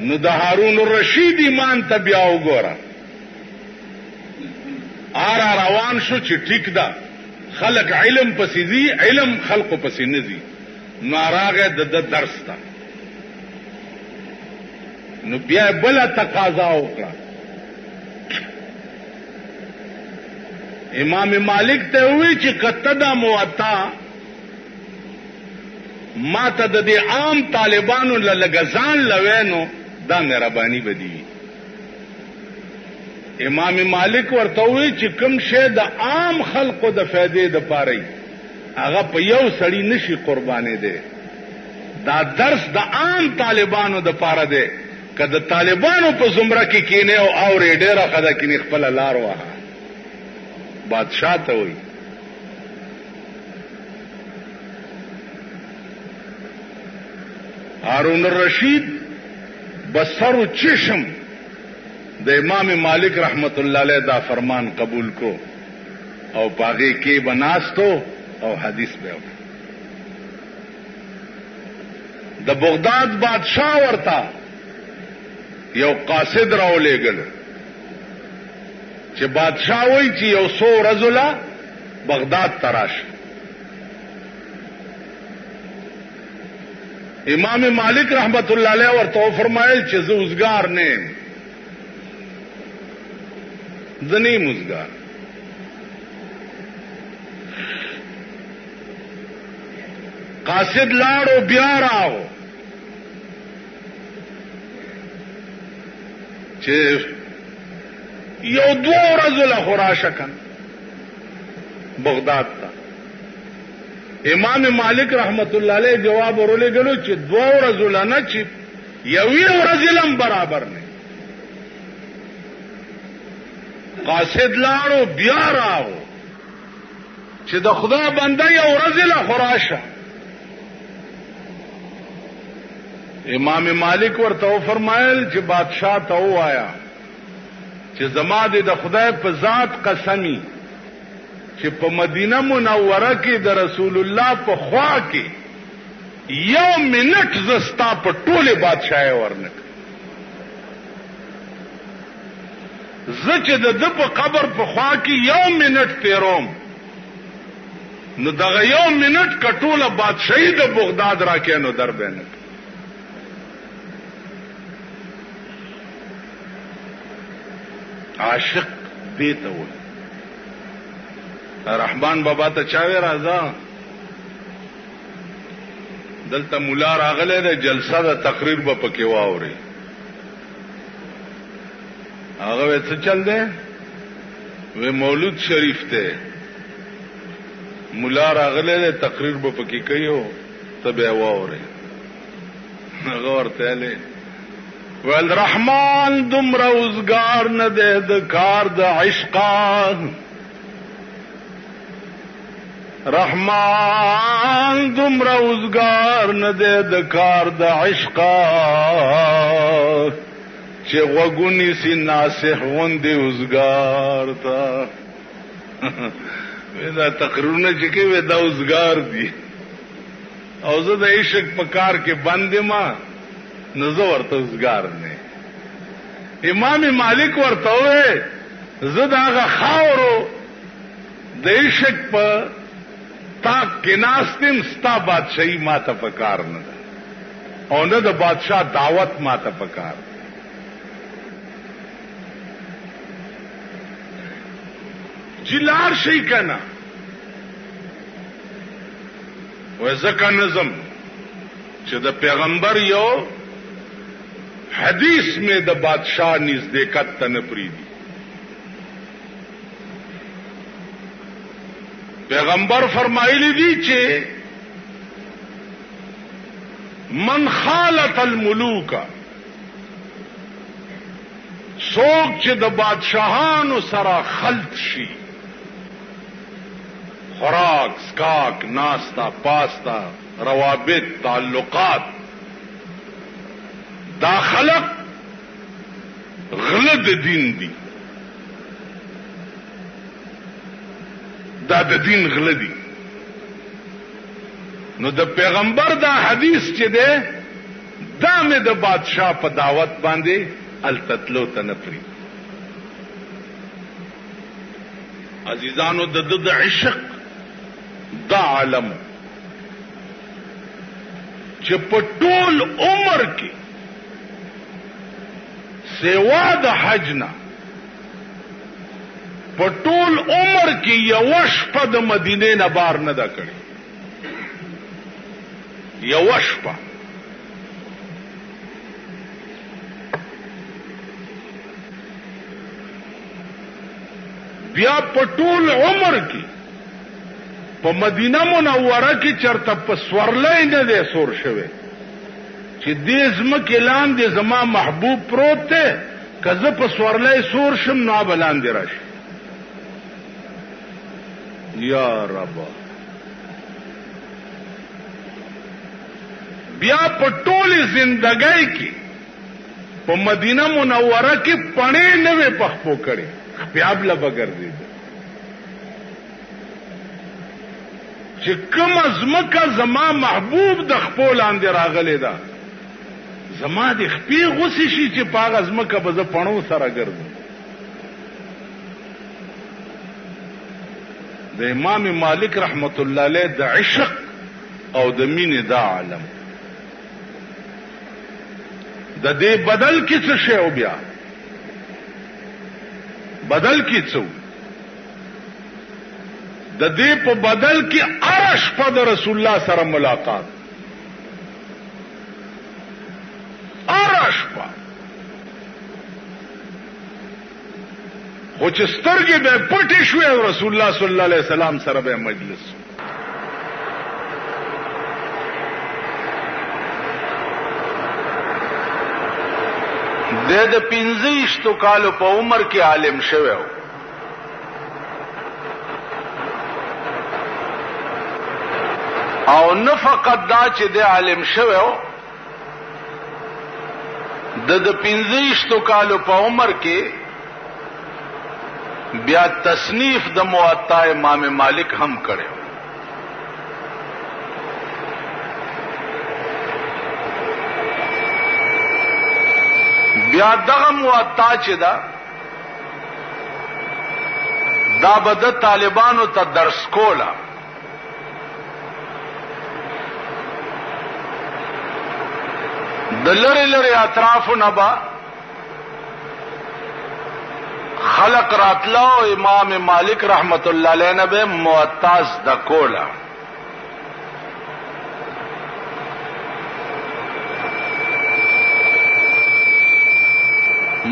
[SPEAKER 1] نو د هارون الرشید ایمان ته بیا وګوره، آرا روان شو چې ټیک ده خلق علم پسې دي، علم خلق پسې نه دي. ناراغه د درس ته نو بیا بل تقاضا وکړه. امام مالک ته وی چې کته دا موطا ما ته د دې عام طالبانو لګزان لوینو دا مهرباني بدی. امام مالک ورته وی چې کوم شی د عام خلقو د فائدې د پاره هغه په یو سړی نشي قربانې دی، دا درس د عام طالبانو د پاره دی. که د طالبانو په زمره کې کینه او اورې ډېره خدا کینې خپل لار واه. بادشاہ ته وی هارون الرشید بسر و چشم د امام مالک رحمت الله علیه دا فرمان قبول کو او باغی کې بناستو او حدیث به د بغداد بادشاہ ورتا یو قاصد راولېګل چې بادشاہ وای چې یو 100 رجلا بغداد تراش. امام مالک رحمت الله علیه ورته فرمایل چې زه اوسګار نه ځنی مزګار. قاصد لاړو بیا راو چې یو 2 ورځې له خراشه کن بغداد ته امام مالک رحمت الله علیه جواب ورولېږلو چې 2 ورځې نه چې یوې ورځې لم برابر نه قاصد لاړو بیا راو چې د خدا بنده یو ورځې له خراشه امام مالک ورته فرمایل چې بادشاہ ته وایا چې زما د خدای په ذات قسمی چې په مدینه منوره کې د رسول الله په خوا کې یو منټ زستا په ټوله بادشاہي ورنک زه چې د په قبر په خوا کې یو منټ تیروم نو دغه یو منټ کټوله بادشاہي د بغداد راکینو در بینک عاشق دیته و رحمان بابا ته چاوي راځه دلته مولا راغله د جلسه د تقریر به پکې واوري هغه څه چل دی و مولود شریف ته مولا راغله د تقریر به پکې کوي ته به واوري هغه ورته له ول رحمان دومره اوزګار نه دی د کار د عشقان رحمان دومره اوزګار نه دی د کار د عشقان چې غوګونی سي ناسح غوندې اوزګار تا دا تقریرونه چې کوي دا اوزګار دي او زه د عشق په کار کې باندې ما نزو ورته اوزګار نه امام مالک ورته وې زه داغه خاورو د عشق په تاک کې ناستم ستا بادشاہي ما ته پکار نه ده او نه د بادشاہ دعوت ما ته پکار جلار شي کنه وزکه نظم چې د پیغمبر یو حدیث میں د بادشاہ نزدېکت ته نه پریدي پیغمبر فرمایلی دي چې من خالط الملوک څوک چې د بادشاہانو سره خلط شي خوراک سکاک ناستا پاستا روابط تعلقات دا خلق غلط دین دی دا د دین غلط دی نو د پیغمبر دا حدیث چې ده دا مې د بادشاہ په دعوت باندې التتلو تنفری عزیزانو د عشق دا عالم چې په ټول عمر کې سیوا د حج نه په ټول عمر کې یو شپه د مدینې نه بار نه دا کړی یو شپه بیا په ټول عمر کې په مدینه منوره کې چرته په سورلې نه دی سور شوی چې دې زمکه لاندې زما محبوب پروت ته کزه په سورلې سور شم نو بلاندې راشي یا رب بیا په ټولې زندګۍ کې په مدینه منوره کې پڼې نه وې پخپو کړي خپیاب لا بګرځي چې کوم ازمکه زما محبوب د خپل لاندې راغلی دا زما د خپې غوسې شي چې پاغ ازمکه به ز پڼو سره ګرځم د امام مالک رحمت الله علیه د عشق او د مینې دا عالم د دې بدل کې څه شی او بیا بدل کې څه د دې په بدل کې عرش په د رسول الله سره ملاقات عرش په خو چې سترګې به پټې شوې او رسول الله صلی الله علیه وسلم سره به مجلس د 15 کالو په عمر کې عالم شوی او نه فقط دا چې د عالم شوی د 15 کالو په عمر کې بیا تصنیف د موطا امام مالک هم کړو بیا دغه موطا چې دا بد طالبانو ته درس کولا د لری لری اطرافو نبا خلق راتلا امام مالک رحمت الله علیه نه به موطاز د کولا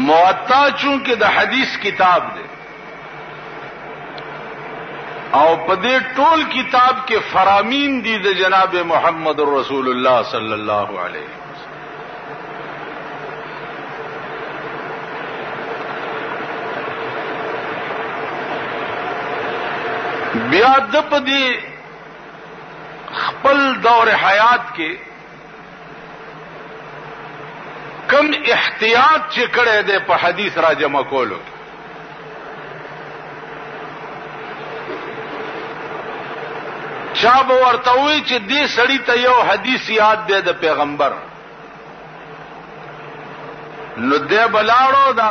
[SPEAKER 1] موطا چونکه د حدیث کتاب دی او په دې ټول کتاب کې فرامین دي د جناب محمد رسول الله صلی الله علیه بیا د پدی خپل دور حیات کې کم احتیاط چې کړه دې په حدیث را جمع کولو چا به ورته وی چې دې سړی ته یو حدیث یاد دی د پیغمبر نو دې بلاړو دا